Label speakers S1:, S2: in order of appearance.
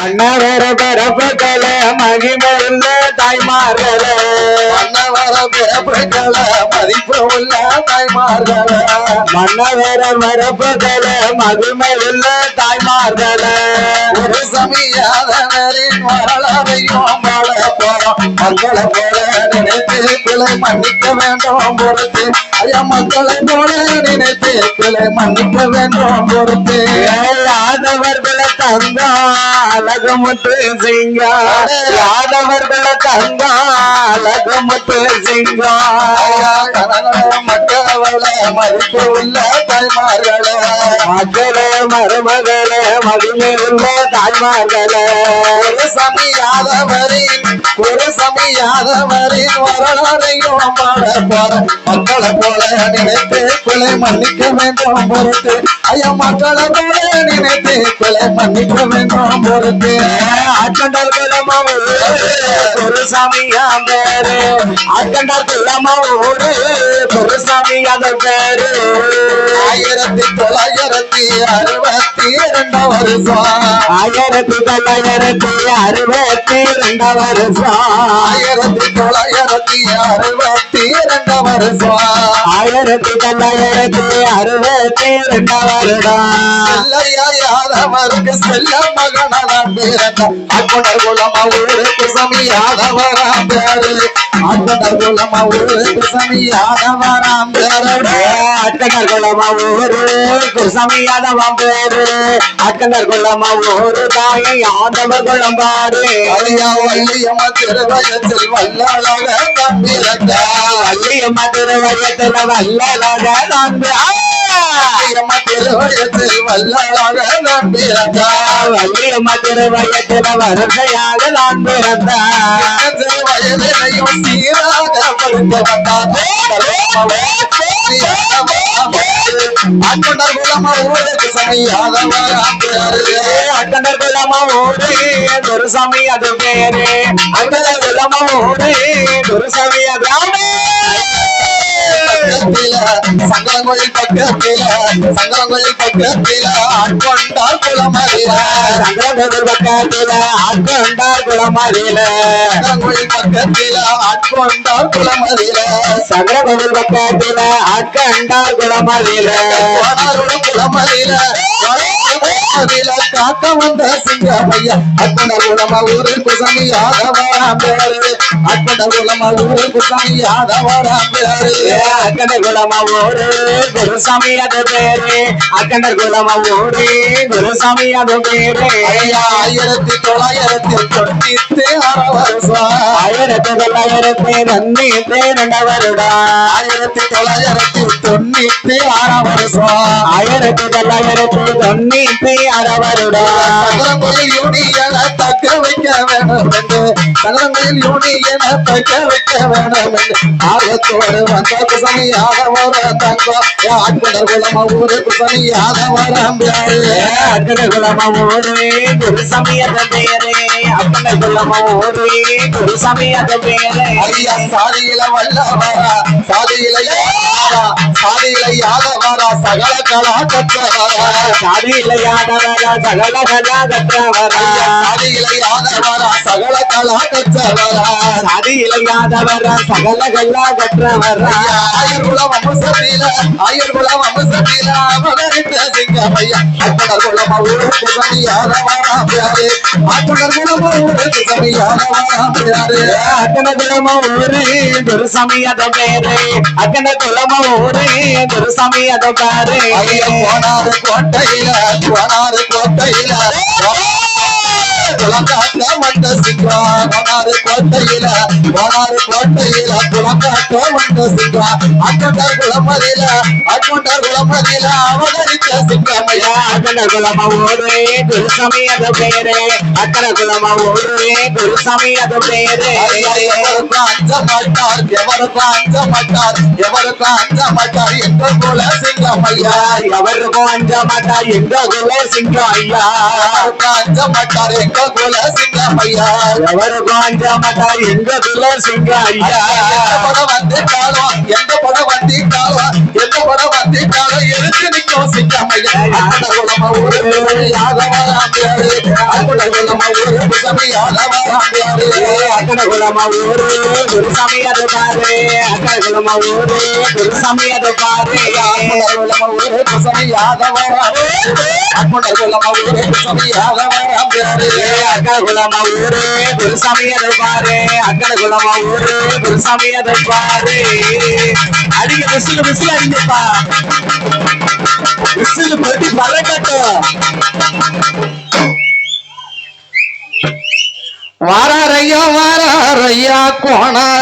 S1: மன்னவர பரப்புகள மகிமையுள்ள தாய்மார்கள
S2: மன்னவர பிறப்புகள மதிப்பு உள்ள தாய்மார்கள
S1: மன்னவர மரப்புகள மகிமையுள்ள தாய்மார்கள
S2: ஒரு சமயாதனரின் வரலாறையும் பாட போறோம் மக்களை போல நினைத்து பிழை மன்னிக்க வேண்டும் பொறுத்து ஐயா மக்களை போல நினைத்து பிழை மன்னிக்க வேண்டும் பொறுத்து
S1: யாதவர்களை தந்தா அழகுமுத்து சிங்கா யாதவர்களை தந்தா அழகுமுத்து சிங்கா
S2: மக்களை மதிப்பு உள்ள தாய்மார்கள
S1: மகளே மருமகளே மகிமையுள்ள தாய்மார்களே
S2: ஒரு சமயாதவரின் வரலாறையும் பாட போற மக்களை போல நினைத்து பிழை மன்னிக்க வேண்டும் பொறுத்து ஐயா மக்களை போல நினைத்து பிழை மன்னிக்க வேண்டும் பொறுத்து
S1: ஆட்கண்டால் குலமா குருசாமியா பேரு ஆட்கண்டால் குலமா ஊரு குருசாமி அந்த பேரு
S2: 1962 வருஷம்
S1: 1962 வருஷம்
S2: 1962 வருஷம்
S1: 1962 வருடம்
S2: செல்லையா யாதவருக்கு செல்ல மகனான் பிறந்த அக்குணர் குலமா ஊருக்கு சமியாதவராம் பேரு அக்குணர் குலமா ஊருக்கு சமியாதவராம் பேரு
S1: அக்கனர் குலமா ஊரு குருசாமியாதவன் பேரு அக்கனர் குலமா ஊரு தாயை யாதவர் குலம் பாரு
S2: ஐயா வள்ளியம்மா திருவயத்தில் வல்லழக தம்பிரங்க
S1: வள்ளியம்மா திருவயத்துல வல்லழக நம்பி
S2: வள்ளியம்மா திருவயத்தில் வல்லழக நம்பிரங்க
S1: வள்ளியம்மா திருவயத்துல வரிசையாக நான் பிறந்தேன்
S2: வயதினையும் சீராக படுத்த வந்தார் அக்குணர் குலமா ஊருக்கு சமையாதவராம் பேரு
S1: அக்கனர் குலமா ஊரு குருசாமி அது பேரு அக்கனர் குலமா ஊரு குருசாமி அது
S2: சங்கரங்கோயில் பக்கத்தில ஆட்கொண்டார் குளமதில
S1: சங்கரங்கோயில் பக்கத்தில ஆட்கொண்டார் குளமதில
S2: சங்கரங்கோயில் பக்கத்தில ஆட்கொண்டார் குளமதில
S1: சங்கரங்கோயில் பக்கத்தில ஆட்கொண்டார் குளமதில
S2: குளமதில காக்க வந்த சிங்கமையா அக்குணர் குலமா ஊருக்கு சமியாதவராம் பேரு அக்குணர் குலமா ஊருக்கு சமியாதவராம் பேரு
S1: அக்கனர் குலமா ஊரு குருசாமி அது பேரு அக்கனர் குலமா ஊரு குருசாமி அது பேரு
S2: 1996 வருஷம்
S1: 1992 வருடம்
S2: 1996 வருஷம்
S1: 1996 வருடம்
S2: சங்கரங்கோயில் யூனியனை தக்க வைக்க வேண்டும் என்று சங்கரங்கோயில் யூனியனை தக்க வைக்க வேண்டும் என்று ஆர்வத்தோடு வந்த குசமியாதவர தங்கம் ஆட்கொண்டர் குலமா ஊரு குசமியாதவரம்
S1: அக்கனர் குலமா ஊரு குருசாமி அது பேரு அக்கனர் குலமா ஊரு குருசாமி அது பேரு
S2: ஐயா சாதியில வல்லவரா சாதியில யாதவரா சகல கலா கற்றவரா
S1: சாதியில யாதவரா சகல கலா கற்றவரா
S2: சாதியில யாதவரா சகல கலா கற்றவரா
S1: சாதியில யாதவரா சகல கலா கற்றவரா
S2: ஆயுர்குல வம்சத்தில அவதரித்த சிங்கமையா அக்குணர் குலமா ஊருக்கு சமியாதவரா பேரு அக்குணர் குலமா ஊருக்கு சமியாதவரா பேரு
S1: அக்கனர் குலமா ஊரு குருசாமி அது பேரு அக்கனர் குலமா ஊரு குருசாமி அது பேரு
S2: போனாரு கோட்டையில குளங்காட்ட மண்ட சிங்கா போனாரு கோட்டையில குளங்காட்ட மண்ட சிங்கா அக்கொண்டார் குளமதில அவதரித்த சிங்கமையா
S1: அக்கனர் குலமா ஊரு குருசாமி அது பேரு அக்கனர் குலமா ஊரு குருசாமி அது பேரு
S2: எவருக்கும் அஞ்ச மாட்டார் என்ற குல சிங்கமையா
S1: எவருக்கும் அஞ்ச மாட்டார் என்ற குல சிங்கம் ஐயா
S2: அஞ்ச மாட்டார் எங்க குல சிங்கமையா
S1: எவரு பாஞ்ச மாட்டார் எங்க குல சிங்க ஐயா
S2: எந்த படம் வந்துட்டாலும் எந்த படம் வந்திட்டாலும் எந்த படம் வந்திட்டாலும் எடுத்து நிற்கும் சிங்கமையா அக்குடகுளமா ஊரு யாதவராம் பேரு அக்குடகுளமா ஊரு குசமி யாதவராம் பேரு
S1: அக்கடகுளமா ஊரு குருசாமி அது பாரு அக்கடகுளமா ஊரு குருசாமி அது பாரு
S2: அக்குடகுளமா ஊரு குசமி யாதவராம் அக்குடகுளமா ஊரு குசமி யாதவராம் பேரு
S1: அக்கடகுளமா ஊரு குருசாமி அது பாரு அக்கடகுளமா ஊரு குருசாமி அது பாரு அடிக்க விசில் விசில் அடிங்கப்பா விசில் பத்தி பறக்கட்டும்
S2: வாராரையா கோண